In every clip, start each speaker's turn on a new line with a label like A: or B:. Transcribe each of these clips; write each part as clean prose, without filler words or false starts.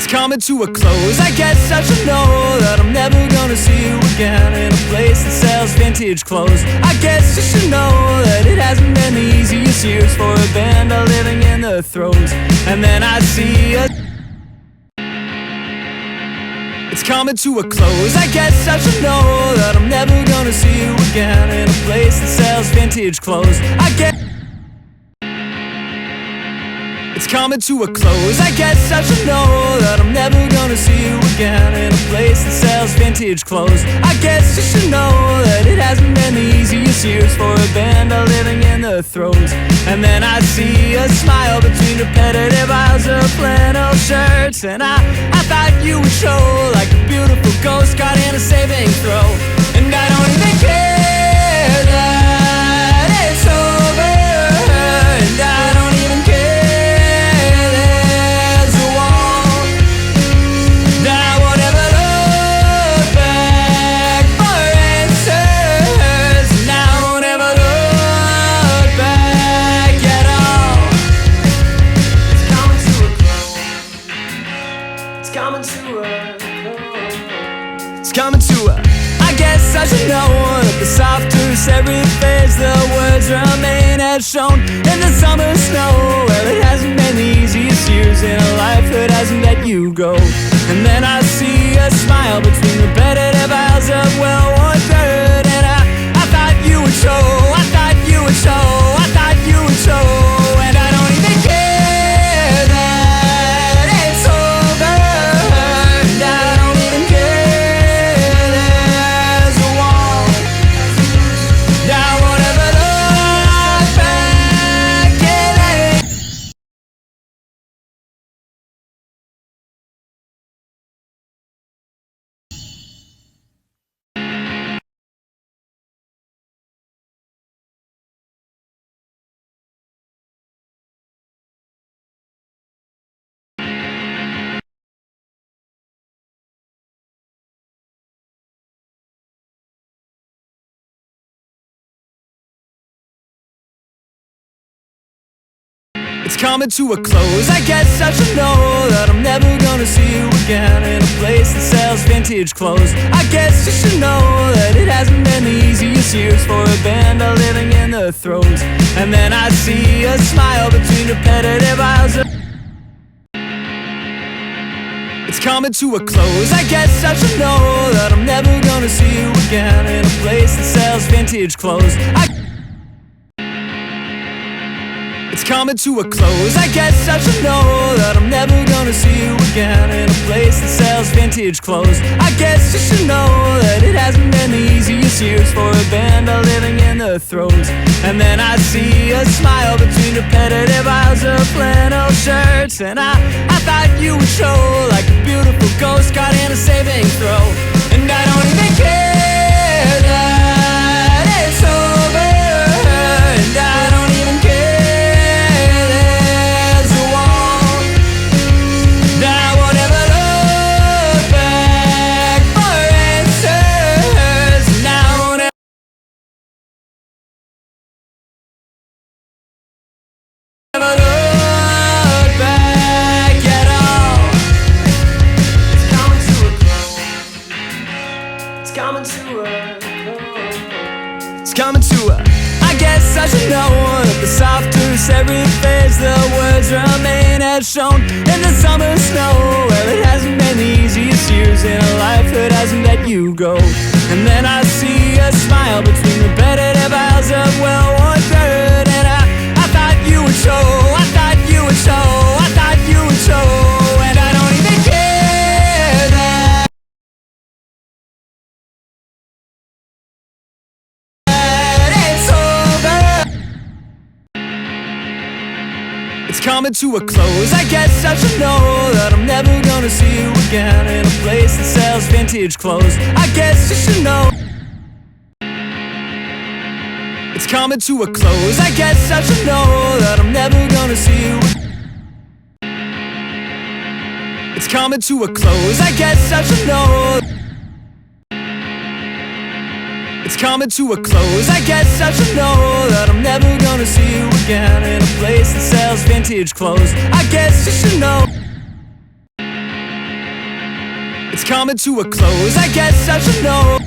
A: It's coming to a close. I guess I should know that I'm never gonna see you again in a place that sells vintage clothes. I guess you should know that it hasn't been the easiest years for a band living in the throes. And then I see a It's coming to a close. I guess I should know that I'm never gonna see you again in a place that sells vintage clothes. I guess It's coming to a close. I guess I should know that I'm never gonna see you again in a place that sells vintage clothes. I guess you should know that it hasn't been the easiest years for a band living in the throes. And then I see a smile between repetitive aisles of flannel shirts, and I thought you would show like a beautiful ghost caught in a saving throw. And I don't even care that it's over, and I don't even care I guess I should know that the softer serif phase, the words remain as shown in the summer snow. Well, it hasn't been the easiest years in a life that hasn't let you go. And then I see a smile between repetitive aisles of well-worn dirt, and I thought you would show, I thought you would show, I thought you would show. And I don't even care that it's over, and I don't even care. It's coming to a close. I guess I should know that I'm never gonna see you again in a place that sells vintage clothes. I guess you should know that it hasn't been the easiest years for a band living in the throes. And then I see a smile between repetitive aisles of It's coming to a close. I guess I should know that I'm never gonna see you again in a place that sells vintage clothes. It's coming to a close. I guess I should know that I'm never gonna see you again in a place that sells vintage clothes. I guess you should know that it hasn't been the easiest years for a band living in the throes. And then I see a smile between repetitive aisles of flannel shirts, and I thought you would show like a beautiful ghost caught in a saving throw. And I don't even care that it's over, and I don't even care. I guess I should know that the softer serif phase, the words remain as shown in the summer snow. Well, it hasn't been the easiest years in a life that hasn't let you go. And then I see a smile between repetitive aisles of well-worn dirt, and I thought you would show, I thought you would show, I thought you would show. And I don't even care that It's coming to a close. I guess I should know that I'm never gonna see you again in a place that sells vintage clothes. I guess you should know It's coming to a close. I guess I should know that I'm never gonna see you. It's coming to a close. I guess I should know It's coming to a close. I guess I should know that I'm never gonna see you again in a place that sells vintage clothes. I guess you should know It's coming to a close, I guess I should know.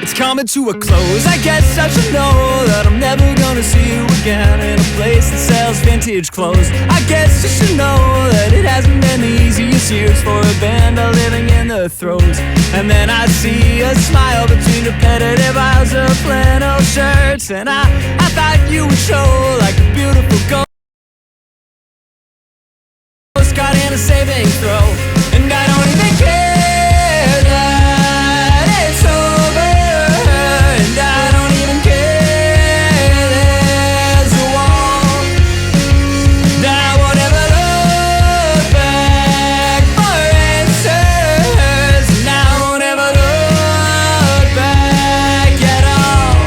A: It's coming to a close, I guess I should know that I'm never gonna see you again in a place that sells vintage clothes. I guess you should know that it hasn't been the easiest years for a band living in the throes. And then I see a smile between repetitive aisles of flannel shirts, and I thought you would show like a beautiful ghost got in a saving throw. And I don't even care that it's over, and I don't even care there's a wall that I won't ever look back for answers, and I won't ever look back at all.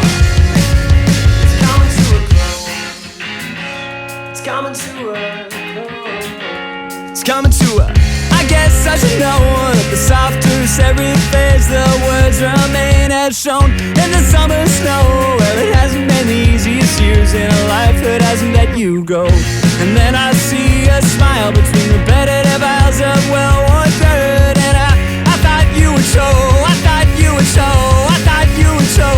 A: It's coming to a close. It's coming to a close. It's coming to a, I guess I should know that the softer every phase, the words remain as shown in the summer snow. Well, it hasn't been the easiest years in a life that hasn't let you go. And then I see a smile between repetitive aisles of well-worn dirt, and I thought you would show, I thought you would show, I thought you would show.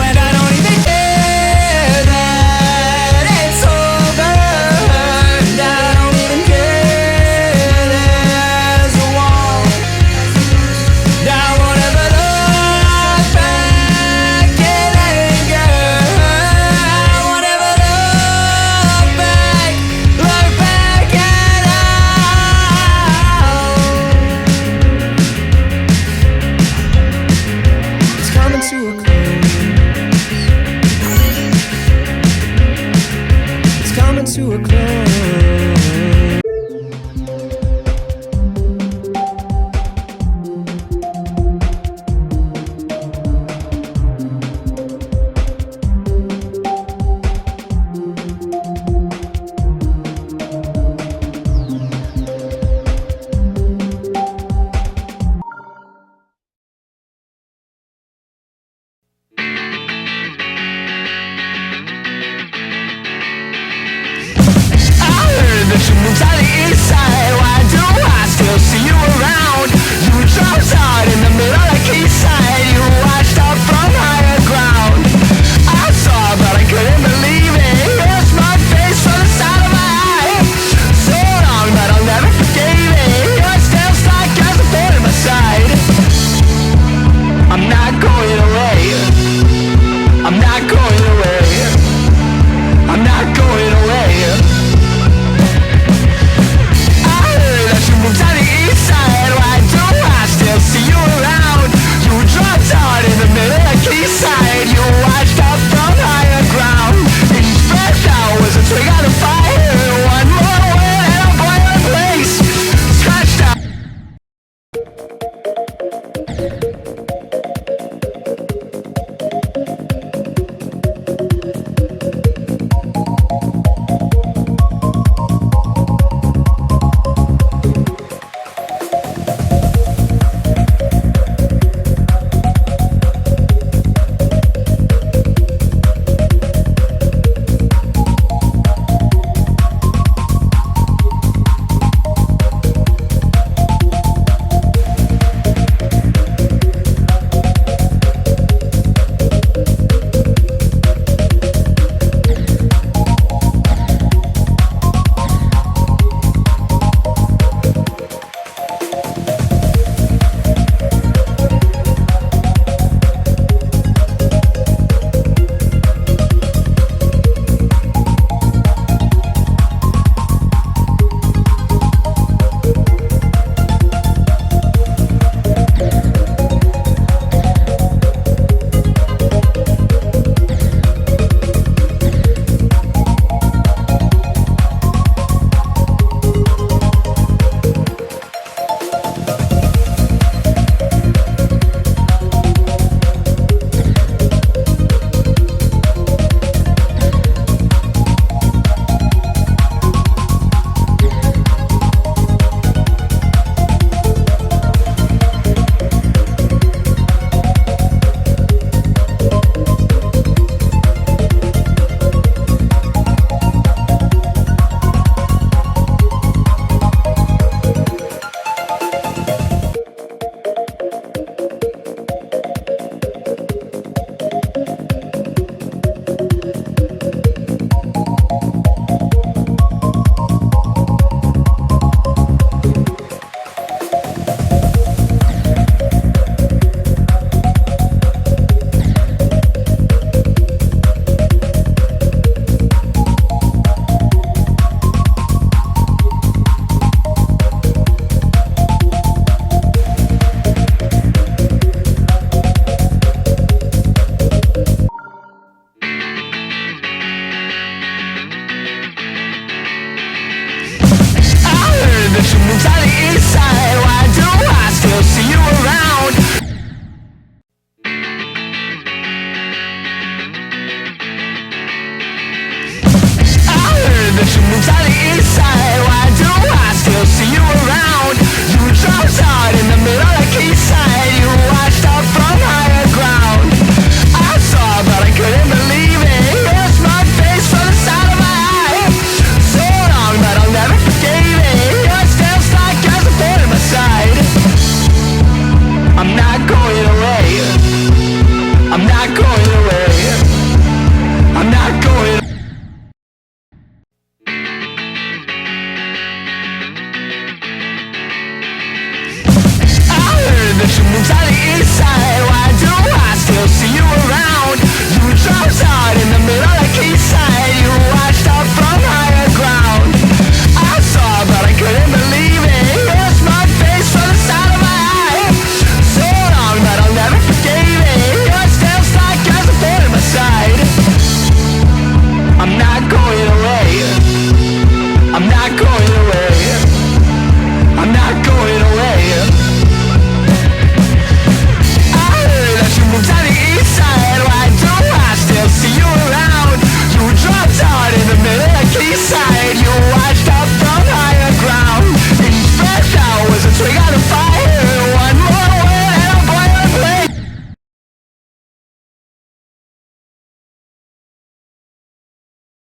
A: And I don't even care that it's over, and I don't even care. To a close. She moves out of